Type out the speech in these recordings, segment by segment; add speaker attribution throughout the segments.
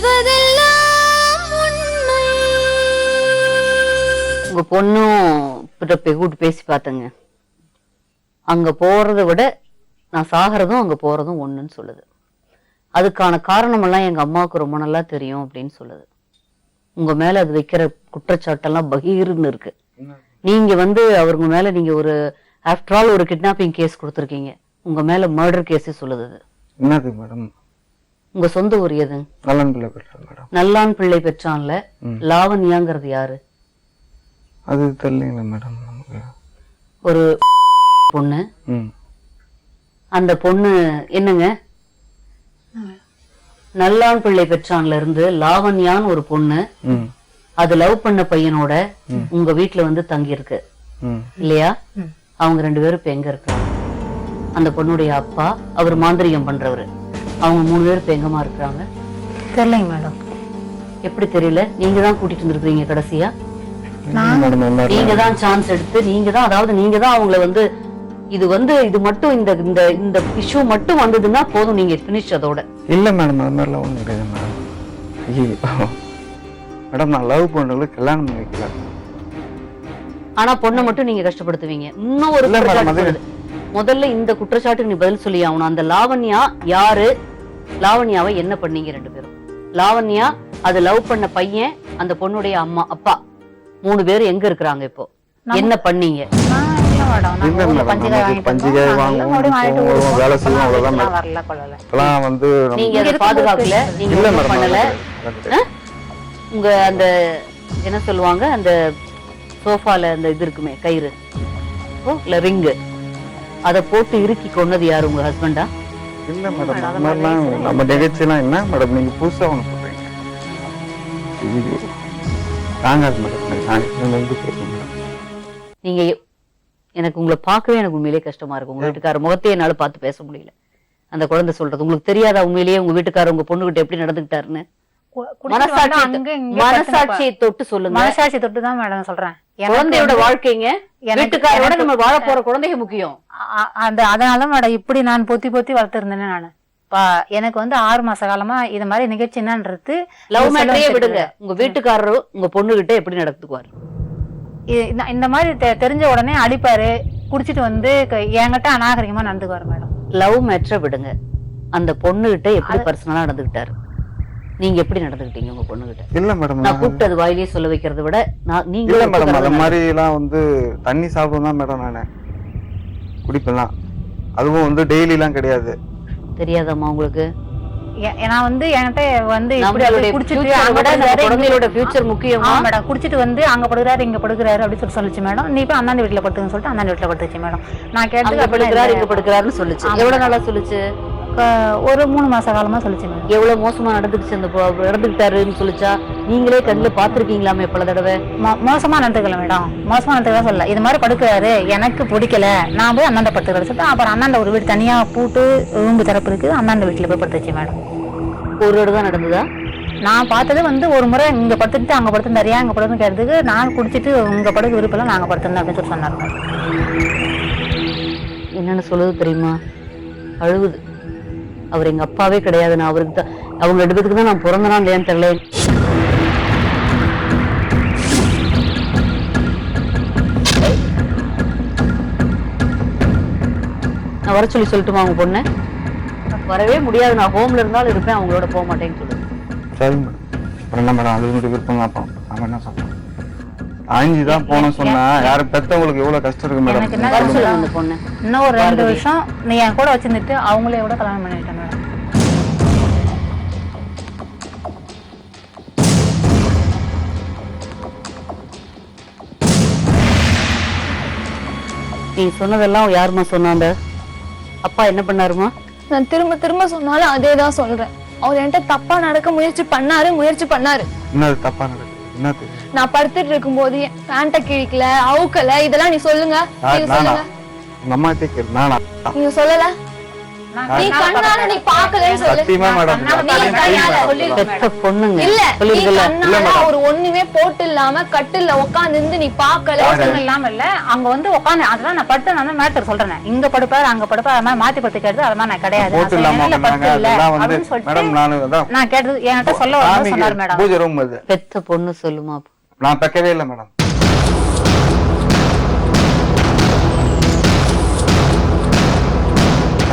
Speaker 1: சொல்வதெல்லாம் உண்மை.
Speaker 2: உங்க பொண்ணும் கூட்டு பேசி பார்த்தங்க. அங்க போறதை விட நான் சாகிறதும் அங்க போறதும் ஒண்ணுன்னு சொல்லுது. அதுக்கான காரணம் எல்லாம் எங்க அம்மாவுக்கு ரொம்ப நல்லா தெரியும் அப்படின்னு சொல்லுது. உங்க மேல அது வைக்கிற குற்றச்சாட்டெல்லாம் பகீர்னு இருக்கு. நீங்க அவருங்க மேல நீங்க ஒரு ஆஃப்டர் ஆல் ஒரு கிட்னாப்பிங் கேஸ் கொடுத்துருக்கீங்க. உங்க மேல மர்டர் கேஸ் சொல்லுது.
Speaker 3: என்னது மேடம்?
Speaker 2: உங்க சொந்த ஊர் எது?
Speaker 3: நல்லான் பிள்ளை பெற்றான் மேடம்.
Speaker 2: நல்லான் பிள்ளை பெற்றான்ல. லாவண்யாங்கிறது யாரு?
Speaker 3: அது தெரியல மேடம். நமக்கு
Speaker 2: ஒரு பொண்ணு. அந்த பொண்ணு என்னங்க நல்லான் பிள்ளை பெற்றான்ல இருந்து லாவண்யான்னு ஒரு பொண்ணு அது லவ் பண்ண பையனோட உங்க வீட்டுல தங்கி இருக்கு இல்லையா? அவங்க 2 பேரும் இப்ப எங்க இருக்காங்க? அந்த பொண்ணுடைய அப்பா அவர் மாந்திரிகம் பண்றவரு. அவங்க 3 பேரும் இப்ப எங்கமா இருக்கிறாங்க?
Speaker 4: தெரியலைங்க மேடம். எப்படி
Speaker 2: தெரியல? நீங்க தான் கூட்டிட்டு வந்துருக்கீங்க கடைசியா. நீங்க தான் சான்ஸ் எடுத்து நீங்க தான், அதாவது நீங்க தான் அவங்கள இது இது மட்டும் இந்த இஷ்யூ மட்டும் வந்ததுன்னா போதும், நீங்க பினிஷ் அதோட.
Speaker 3: இல்ல மேடம், அது மாதிரிலாம் ஒண்ணும் கிடையாது மேடம். மேடம் நான் லவ் பண்றவங்களுக்கு கல்யாணம் பண்ணி வைக்கல.
Speaker 2: ஆனா பொண்ணை மட்டும் நீங்க கஷ்டப்படுத்துவீங்க. இன்னும் ஒரு முதல்ல இந்த குற்றச்சாட்டுக்கு நீ பதில் சொல்லி ஆகணும். அந்த லாவண்யா யாரு? லாவண்யாவை என்ன பண்ணீங்க 2 பேரும்? லாவண்யா அது லவ் பண்ண பையன், அந்த பொண்ணுடைய அம்மா அப்பா 3 பேரும் எங்க இருக்கிறாங்க இப்போ? என்ன பண்ணீங்க? பாதுகாக்கல, நீங்க பண்ணல. உங்க அந்த என்ன சொல்லுவாங்க, அந்த சோஃபால அந்த இது இருக்குமே கயிறு இல்ல ரிங்கு, அத போட்டு இறுக்கி கொன்னது யாரு? உங்க ஹஸ்பண்டா?
Speaker 3: இல்ல மேடம், நம்ம நிகழ்ச்சியெல்லாம் என்ன மேடம் நீங்க புதுசா ஒண்ணு சொல்றீங்க.
Speaker 2: நீங்க எனக்கு உங்களை பார்க்கவே எனக்கு உண்மையிலேயே கஷ்டமா இருக்கு. உங்க வீட்டுக்காரர் முகத்தையே என்னால பார்த்து பேச முடியல. அந்த குழந்தை சொல்றது உங்களுக்கு தெரியாதா? உண்மையிலேயே உங்க வீட்டுக்காரர் உங்க பொண்ணுகிட்ட எப்படி நடந்துக்கிட்டாருன்னு மனசாட்சியை தொட்டு சொல்லுங்க.
Speaker 4: மனசாட்சி தொட்டு தான் மேடம் சொல்றேன்.
Speaker 2: குழந்தையோட வாழ்க்கைங்க, வீட்டுக்காரோட நம்ம வாழ போற குழந்தைங்க முக்கியம்.
Speaker 4: அதனால மேடம் இப்படி நான் பொத்தி வளர்த்திருந்தேன்னு நானு. எனக்கு 6 மாச காலமா இது மாதிரி நிகழ்ச்சி என்னன்றது
Speaker 2: லவ் மேட்டரையே விடுங்க. உங்க வீட்டுக்காரரு உங்க பொண்ணுகிட்ட எப்படி நடந்துக்குவாரு?
Speaker 4: இந்த மாதிரி தெரிஞ்ச உடனே அடிப்பாரு, குடிச்சிட்டு என்கிட்ட அநாகரிகமா நடந்துக்குவாரு மேடம்.
Speaker 2: லவ் மேட்டரை விடுங்க. அந்த பொண்ணுகிட்ட எப்படி பர்சனலா நடந்துக்கிட்டாரு? நீங்க எப்படி நடந்துக்கிட்டீங்க உங்க பொண்ணுகிட்ட?
Speaker 3: இல்ல மேடம்,
Speaker 2: நான் கூப்பிட்டு அது வாயிலேயே சொல்ல வைக்கிறத விட நீங்க
Speaker 3: இல்ல மேடம், அந்த மாதிரி எல்லாம் தண்ணி சாப்பிடும் தான் மேடம் நானு குடிப்பேன். அதுவும் டெய்லி எல்லாம் கிடையாது.
Speaker 2: தெரியாதம்மா உங்களுக்கு?
Speaker 4: நான் என்கிட்ட
Speaker 2: குழந்தையோட ஃபியூச்சர் முக்கியமா
Speaker 4: மேடம். குடிச்சிட்டு அங்க படுக்கிறாரு இங்க படுக்கிறாரு அப்படின்னு சொல்லிச்சு மேடம். நீ போய் அண்ணாண்ட வீட்டுல படுத்துன்னு சொல்லிட்டு அண்ணாண்ட வீட்டுல படுத்துச்சு மேடம். நான் கேட்டு
Speaker 2: படுக்கிறாரு இங்க படுக்கிறாருன்னு சொல்லிச்சு. எவ்வளவு நாளா சொல்லிச்சு?
Speaker 4: ஒரு 3 மாச காலமா சொல்லிச்சு மேடம்.
Speaker 2: எவ்வளவு மோசமா நடந்துச்சு அந்த நடந்துக்கிட்டாருன்னு சொல்லிச்சா? நீங்களே கண்ணுல பாத்துருக்கீங்களாமே பல தடவை?
Speaker 4: மோசமா நடந்துக்கல மேடம், மோசமா நடந்துக்கலாம் சொல்ல. இது மாதிரி படுக்கிறாரு, எனக்கு பிடிக்கல, நான் போய் அண்ணாண்ட படுத்துக்கிறேன் சொல்லிட்டு அப்புறம் அண்ணாண்ட ஒரு வீடு தனியா பூட்டு ரூம்பு திறப்பு இருக்கு, அண்ணாண்ட வீட்டுல போய் படுத்துச்சு மேடம்.
Speaker 2: ஒரு தான் நடந்ததா?
Speaker 4: நான் பார்த்தது ஒரு முறை இங்க படுத்துட்டு அங்க படுத்துருந்தாரியா அங்க படுத்துன்னு கேட்டதுக்கு நான் குடிச்சிட்டு உங்க படுக்க விருப்பம் நாங்க படுத்திருந்தோம் அப்படின்னு சொல்லி சொன்னாங்க.
Speaker 2: என்னன்னு சொல்லுது தெரியுமா? அழுகுது. அவர் எங்க அப்பாவே கிடையாது, நான் அவருக்கு தான், அவங்க 2 பேருக்கு தான் நான் பிறந்தனா இல்லையான்னு தெரியல. நான் வர சொல்லட்டுமா அவங்க பொண்ணு? வரவே முடியாது, நான் ஹோம்ல இருந்தாலும் இருப்பேன், அவங்களோட போக மாட்டேன்னு சொல்லுது.
Speaker 3: சரி மேடம், என்ன மேடம் அது விருப்பம் தான். நம்ம என்ன சொல்றோம், ஆஞ்சிதான் போனோம் சொன்னா யாரும் பெத்தவங்களுக்கு எவ்வளவு கஷ்டம் இருக்கு மேடம்.
Speaker 4: பொண்ணு இன்னும் ஒரு 2 வருஷம் நீ என் கூட வச்சிருந்துட்டு அவங்களே கூட கல்யாணம் பண்ணிட்டேன் மேடம்.
Speaker 2: நீ சொன்னதெல்லாம் யாருமா சொன்னாங்க? அப்பா என்ன பண்ணாருமா?
Speaker 1: நான் திரும்ப சொன்னாலும் அதே தான் சொல்றேன். அவர் என்கிட்ட தப்பா நடக்க முயற்சி பண்ணாரு.
Speaker 3: என்ன தப்பா நடக்குது? என்ன?
Speaker 1: நான் படுத்துட்டு இருக்கும் போது பேண்ட கிழிக்கல, அவுக்கல, இதெல்லாம் நீ சொல்லுங்க. நீங்க சொல்லுங்க.
Speaker 3: உங்க அம்மா கேக்குற நானா?
Speaker 1: நீங்க சொல்லல? நீ கண்ணால நீ பாக்கலன்னு சொல்லு.
Speaker 3: சத்தியமா மேடம்
Speaker 1: நீ கையால
Speaker 2: பெத்த பொண்ணுங்க
Speaker 1: இல்ல நீ
Speaker 2: சொல்லிருக்கல
Speaker 1: கண்ணால ஒரு ஒண்ணுமே போட்டு இல்லாம கட்டில்ல உட்கார்ந்து இருந்து நீ பாக்கல.
Speaker 4: இல்லாம இல்ல அங்க வந்து உட்காந்து அதான் நான் படுத்து நான் மேட்டர் சொல்றேன். இங்க படுப்பாரு அங்க படுப்பாரு அது மாதிரி மாத்தி படுத்துக்கிறது அது மாதிரி நான் கிடையாது.
Speaker 3: போட்டு இல்லாம பண்ணாங்க அதெல்லாம் வந்து மேடம்
Speaker 4: நான் கேட்டது என்கிட்ட சொல்ல வர சொன்னார் மேடம்.
Speaker 3: பூஜை ரூம் அது
Speaker 2: பெத்த பொண்ணு சொல்லுமா
Speaker 3: நான் பெக்கவே இல்லை மேடம்.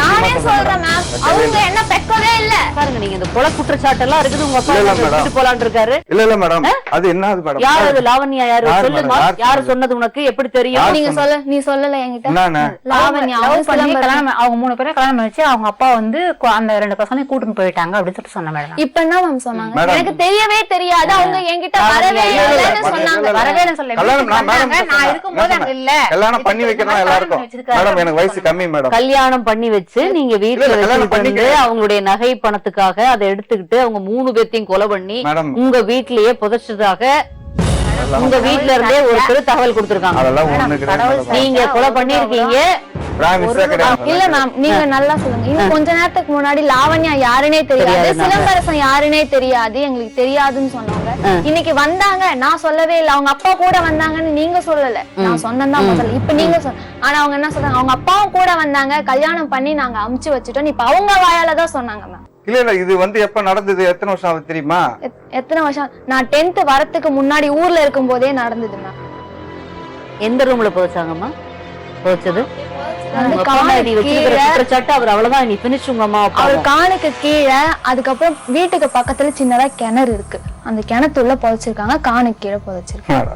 Speaker 1: நானே சொல்றேன் மேம் அவங்க என்ன பெக்கவே இல்ல.
Speaker 2: பாருங்க நீங்க இந்த கொலை குற்றச்சாட்டு எல்லாம் இருக்குது உங்க அப்பா
Speaker 3: இல்ல, மேடம்.
Speaker 2: விட்டு போலான்னு இருக்காரு.
Speaker 3: இல்ல மேடம் அது என்ன அது மேடம்
Speaker 2: யாரு அது லாவண்யா யாரு
Speaker 3: யார்
Speaker 2: சொல்லுமா
Speaker 3: மேடம்? யார்
Speaker 2: யாரு
Speaker 3: சொன்னது?
Speaker 2: சொன்னது உனக்கு எப்படி தெரியும்?
Speaker 1: நீங்க சொல்ல நீ சொல்லல என்கிட்ட.
Speaker 3: என்னண்ணே
Speaker 1: லாவண்யா
Speaker 4: லவ்
Speaker 1: அவங்க
Speaker 4: பண்ணி
Speaker 1: சிலம்பரம்.
Speaker 4: கல்யாணம் அவங்க 3 பேரும் கல்யாணம் வச்சு அவங்க அப்பா வந்து அந்த 2 பசங்களையும் கூட்டிட்டு போயிட்டாங்க அப்படின்னு சொல்லிட்டு சொன்ன மேடம்.
Speaker 1: இப்ப என்ன மேம் சொன்னாங்க?
Speaker 3: மேடம்.
Speaker 1: எனக்கு தெரியவே தெரியாது. அவங்க என்கிட்ட வரவே
Speaker 3: இல்ல, இல்ல,
Speaker 1: இல்லன்னு சொன்னாங்க.
Speaker 4: வரவே இல்லைன்னு சொல்லல.
Speaker 3: கல்யாணம்
Speaker 4: வீட்டுக்கு
Speaker 3: மேடம்
Speaker 4: வந்தாங்க, நான் இருக்கும்போது அங்க இல்ல.
Speaker 3: கல்யாணம் பண்ணி வைக்கணும் எல்லாருக்கும் மேடம். எனக்கு வயசு கம்மி மேடம்.
Speaker 2: கல்யாணம் பண்ணி வச்சு நீங்க வீட்டுல
Speaker 3: இல்ல, கல்யாணம்
Speaker 2: வச்சுட்டு வந்து
Speaker 3: பண்ணிக்கிறேன்.
Speaker 2: அவங்களுடைய நகை பணத்துக்காக அதை எடுத்துக்கிட்டு அவங்க 3 பேத்தையும் கொலை பண்ணி
Speaker 3: மேடம்
Speaker 2: உங்க வீட்லயே புதைச்சதாக உங்க வீட்ல இருந்தே ஒருத்தர் தகவல் கொடுத்திருக்காங்க.
Speaker 3: அதெல்லாம் ஒண்ணு கிடையாது.
Speaker 2: நீங்க கொலை பண்ணிருக்கீங்க.
Speaker 1: இல்ல மேம் நீங்க நல்லா சொல்லுங்க. இன்னும் கொஞ்ச நேரத்துக்கு முன்னாடி லாவண்யா யாருனே தெரியாது, சிலம்பரசன் யாருனே தெரியாது, எங்களுக்கு தெரியாதுன்னு சொன்னாங்க. இன்னைக்கு வந்தாங்க, நான் சொல்லவே இல்ல. அவங்க அப்பா கூட வந்தாங்கன்னு நீங்க சொல்லல, நான் சொன்னதான் முதல்ல. இப்ப நீங்க ஆனா அவங்க என்ன சொல்றாங்க, அவங்க அப்பாவும் கூட வந்தாங்க, கல்யாணம் பண்ணி நாங்க அமுச்சு வச்சுட்டோம். இப்ப அவங்க வாயாலதான் சொன்னாங்க மேம்.
Speaker 3: இல்ல இல்ல இது வந்து எப்ப நடந்தது, எத்தனை வருஷம் ஆகுது தெரியுமா?
Speaker 1: எத்தனை வருஷம்? நான் 10th வரத்துக்கு முன்னாடி ஊர்ல இருக்கும் போதே நடந்தது மேம்.
Speaker 2: எந்த ரூம்ல புதைச்சாங்கம்மா? புதைச்சது
Speaker 1: வந்து காணுக்கு கீழே,
Speaker 2: குற்றச்சாட்டு அவர் அவ்வளவுதான். நீ பினிஷ் உங்க அம்மா அப்பா.
Speaker 1: அவர் காணுக்கு கீழே, அதுக்கப்புறம் வீட்டுக்கு பக்கத்துல சின்னதா கிணறு இருக்கு, அந்த கிணத்துள்ள புதைச்சிருக்காங்க. காணுக்கு கீழே புதைச்சிருக்காங்க.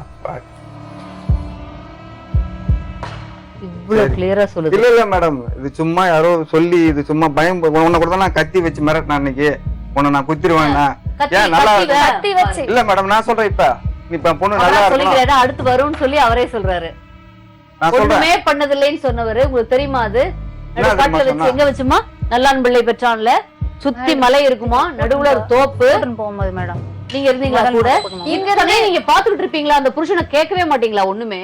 Speaker 2: இவ்வளவு கிளியரா சொல்லுது.
Speaker 3: இல்ல இல்ல மேடம் இது சும்மா யாரோ சொல்லி இது சும்மா பயம். உன்னை கூட தான் நான் கத்தி வச்சு மிரட்டினேன் அன்னைக்கு. உன்னை நான் குத்திருவேன். ஏன் நல்லா
Speaker 1: கத்தி வச்சு
Speaker 3: இல்ல மேடம் நான் சொல்றேன். இப்ப பொண்ணு நல்லா இருக்கும்
Speaker 2: சொல்லிக்கிறேன் அடுத்து வரும்னு சொல்லி அவரே சொல்றாரு.
Speaker 3: நான் சொல்றேன்.
Speaker 2: ஒண்ணுமே பண்ணதில்லைன்னு சொன்னவரு உங்களுக்கு தெரியுமா? அது
Speaker 3: என்ன
Speaker 2: காட்டுல வச்சு எங்க வச்சுமா நல்லான் பிள்ளை பெற்றான்ல சுத்தி மலை இருக்குமா, நடுவுல ஒரு தோப்பு.
Speaker 4: போகும்போது மேடம்
Speaker 2: நீங்க இருந்தீங்களா கூட? இங்க நீங்க பாத்துக்கிட்டு இருப்பீங்களா? அந்த புருஷனை கேட்கவே மாட்டீங்களா? ஒண்ணுமே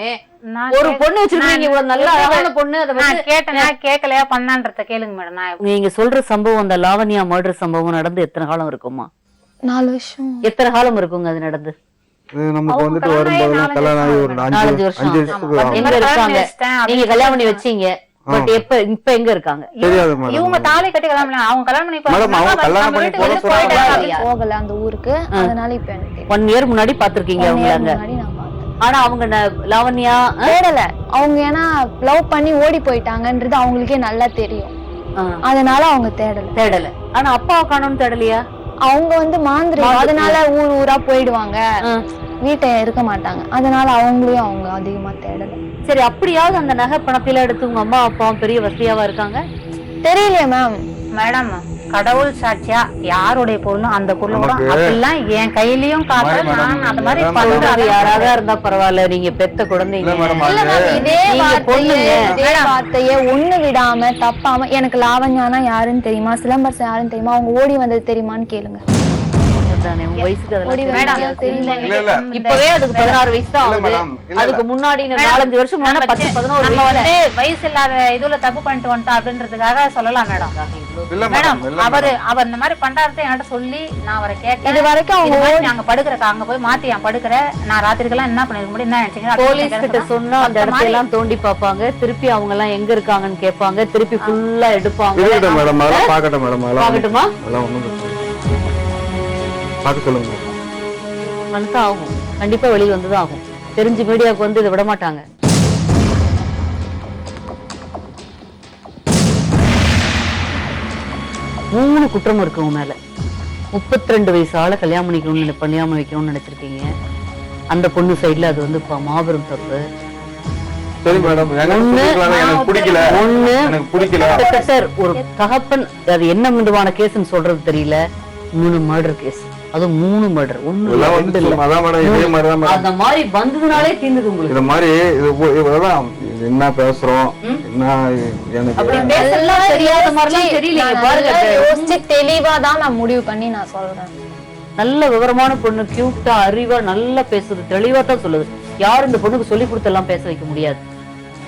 Speaker 2: ஒரு பொண்ணு வச்சிருக்கீங்க இவ்வளவு நல்ல அழகான பொண்ணு. அதை வந்து
Speaker 4: கேட்டேன் கேட்கலையா பண்ணான்றத கேளுங்க மேடம்.
Speaker 2: நீங்க சொல்ற சம்பவம் அந்த லாவண்யா மர்டர் சம்பவம் நடந்து எத்தனை காலம் இருக்குமா?
Speaker 1: 4 வருஷம்.
Speaker 2: எத்தனை காலம் இருக்குங்க அது நடந்து?
Speaker 3: நமக்கு வந்துட்டு வரும்போது கல்யாணம் ஆகி ஒரு 5 வருஷத்துக்கு
Speaker 2: எங்க இருக்காங்க? நீங்க கல்யாணம் பண்ணி வச்சீங்க, பட் இப்ப எங்க இருக்காங்க
Speaker 3: தெரியாது மேடம்.
Speaker 4: இவங்க தாலி கட்டி கல்யாணம் அவங்க கல்யாணம் பண்ணி
Speaker 3: மேடம் அவங்க கல்யாணம் பண்ணி
Speaker 1: போகல அந்த ஊருக்கு. அதனால இப்ப எனக்கு
Speaker 2: 1 இயர் முன்னாடி பாத்துருக்கீங்க அவங்க அங்க.
Speaker 1: முன்னாடி நான் பார்த்தேன்.
Speaker 2: ஆனா அவங்க லாவண்யா
Speaker 1: தேடல. அவங்க ஏன்னா லவ் பண்ணி ஓடி போயிட்டாங்கன்றது அவங்களுக்கே நல்லா தெரியும். அதனால அவங்க தேடல.
Speaker 2: ஆனா அப்பாவை காணோம்னு தேடலையா?
Speaker 1: அவங்க வந்து மாந்திரிகம், அதனால ஊர் ஊரா போயிடுவாங்க, வீட்டை இருக்க மாட்டாங்க. அதனால அவங்களையும் அவங்க அதிகமா தேடல.
Speaker 2: சரி அப்படியாவது அந்த நகை பணத்தில எடுத்து உங்க அம்மா அப்பாவும் பெரிய வசதியாவா இருக்காங்க?
Speaker 1: தெரியலையே மேம்.
Speaker 4: மேடம் கடவுள் சாட்சியா யாருடைய பொருளும் அந்த பொருள் கூட அப்படிலாம் என் கையிலயும் காத்தல. நான் அந்த மாதிரி
Speaker 2: பண்றது யாராவது இருந்தா பரவாயில்ல. நீங்க பெத்த குழந்தைங்க.
Speaker 1: இல்ல மேம் இதே வார்த்தையே ஒண்ணு விடாம தப்பாம, எனக்கு லாவண்யானா யாருன்னு தெரியுமா, சிலம்பரசன் யாருன்னு தெரியுமா, அவங்க ஓடி வந்தது தெரியுமான்னு கேளுங்க.
Speaker 2: உங்க வயசுக்கு
Speaker 1: இப்பவே
Speaker 2: அதுக்கு 16 வயசு தான் ஆகுது. அதுக்கு முன்னாடி 4-5 வருஷம் 10-11
Speaker 4: வயசு இல்லாத இதுல தப்பு பண்ணிட்டு வந்துட்டோம் அப்படின்றதுக்காக சொல்லலாம் மேடம். மேடம் அவர் இந்த மாதிரி பண்றாரு என்கிட்ட சொல்லி நான் அவரை கேட்டேன்.
Speaker 1: இது வரைக்கும் அவங்க
Speaker 4: அங்க படுக்கிறக்கா அங்க போய் மாத்தி படுக்கிறேன் நான் ராத்திரிக்கெல்லாம் என்ன பண்ணிருக்க முடியும் என்ன நினைச்சீங்க?
Speaker 2: போலீஸ் கிட்ட சொன்னா அந்த இடத்துல எல்லாம் தோண்டி பாப்பாங்க, திருப்பி அவங்க எல்லாம் எங்க இருக்காங்கன்னு கேட்பாங்க, திருப்பி ஃபுல்லா எடுப்பாங்க.
Speaker 3: மேடம் அதெல்லாம் பாக்கட்டும் மேடம்.
Speaker 2: பாக்கட்டுமா?
Speaker 3: அதெல்லாம் ஒண்ணும் பாக்க சொல்லுங்க.
Speaker 2: மனசா ஆகும், கண்டிப்பா வெளியே வந்துதான் ஆகும். தெரிஞ்சு மீடியாவுக்கு வந்து இதை விட மாட்டாங்க. மூணு குற்றம் இருக்கு உங்க மேல. 32 வயசு ஆள கல்யாணம் பண்ணிக்காம வைக்கணும்னு நினைச்சிருக்கீங்க. அந்த பொண்ணு சைடுல அது வந்து மாபெரும் தப்பு.
Speaker 3: சரி மேடம் எனக்கு பிடிக்கல. எனக்கு பிடிக்கல.
Speaker 2: ஒரு தகப்பன் அது என்ன விதமான கேஸ்ன்னு சொல்றது தெரியல. 3 மர்டர் கேஸ், அது 3 மர்டர். அந்த மாதிரி வந்ததுனாலே தீர்ந்தது உங்களுக்கு.
Speaker 3: இந்த மாதிரி என்ன பேசுறோம்
Speaker 2: தெரியாத மாதிரிலாம் தெரியல.
Speaker 1: தெளிவாதான் நான் முடிவு பண்ணி நான் சொல்றேன்.
Speaker 2: நல்ல விவரமான பொண்ணு, கியூட்டா அறிவா நல்லா பேசுது, தெளிவா தான் சொல்லுது. யாரும் இந்த பொண்ணுக்கு சொல்லி கொடுத்து எல்லாம் பேச வைக்க முடியாது.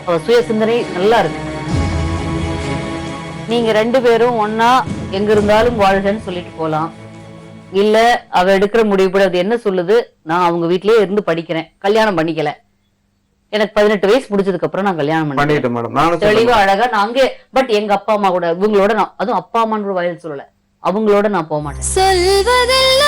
Speaker 2: அவ சுய சிந்தனை நல்லா இருக்கு. நீங்க 2 பேரும் ஒன்னா எங்க இருந்தாலும் வாழ்கன்னு சொல்லிட்டு போலாம். இல்ல அவ எடுக்கிற முடிவு கூட அது என்ன சொல்லுது, நான் அவங்க வீட்லயே இருந்து படிக்கிறேன், கல்யாணம் பண்ணிக்கல, எனக்கு 18 வயசு முடிச்சதுக்கு அப்புறம் நான் கல்யாணம்
Speaker 3: பண்ணிட்டேன் மேடம். நானும்
Speaker 2: தெளிவா அழகா நான் அங்கே பட் எங்க அப்பா அம்மா கூட இவங்களோட நான் அதுவும் அப்பா அம்மான்னு வாயில் சொல்லல, அவங்களோட நான் போக மாட்டேன்.
Speaker 5: சொல்வதில்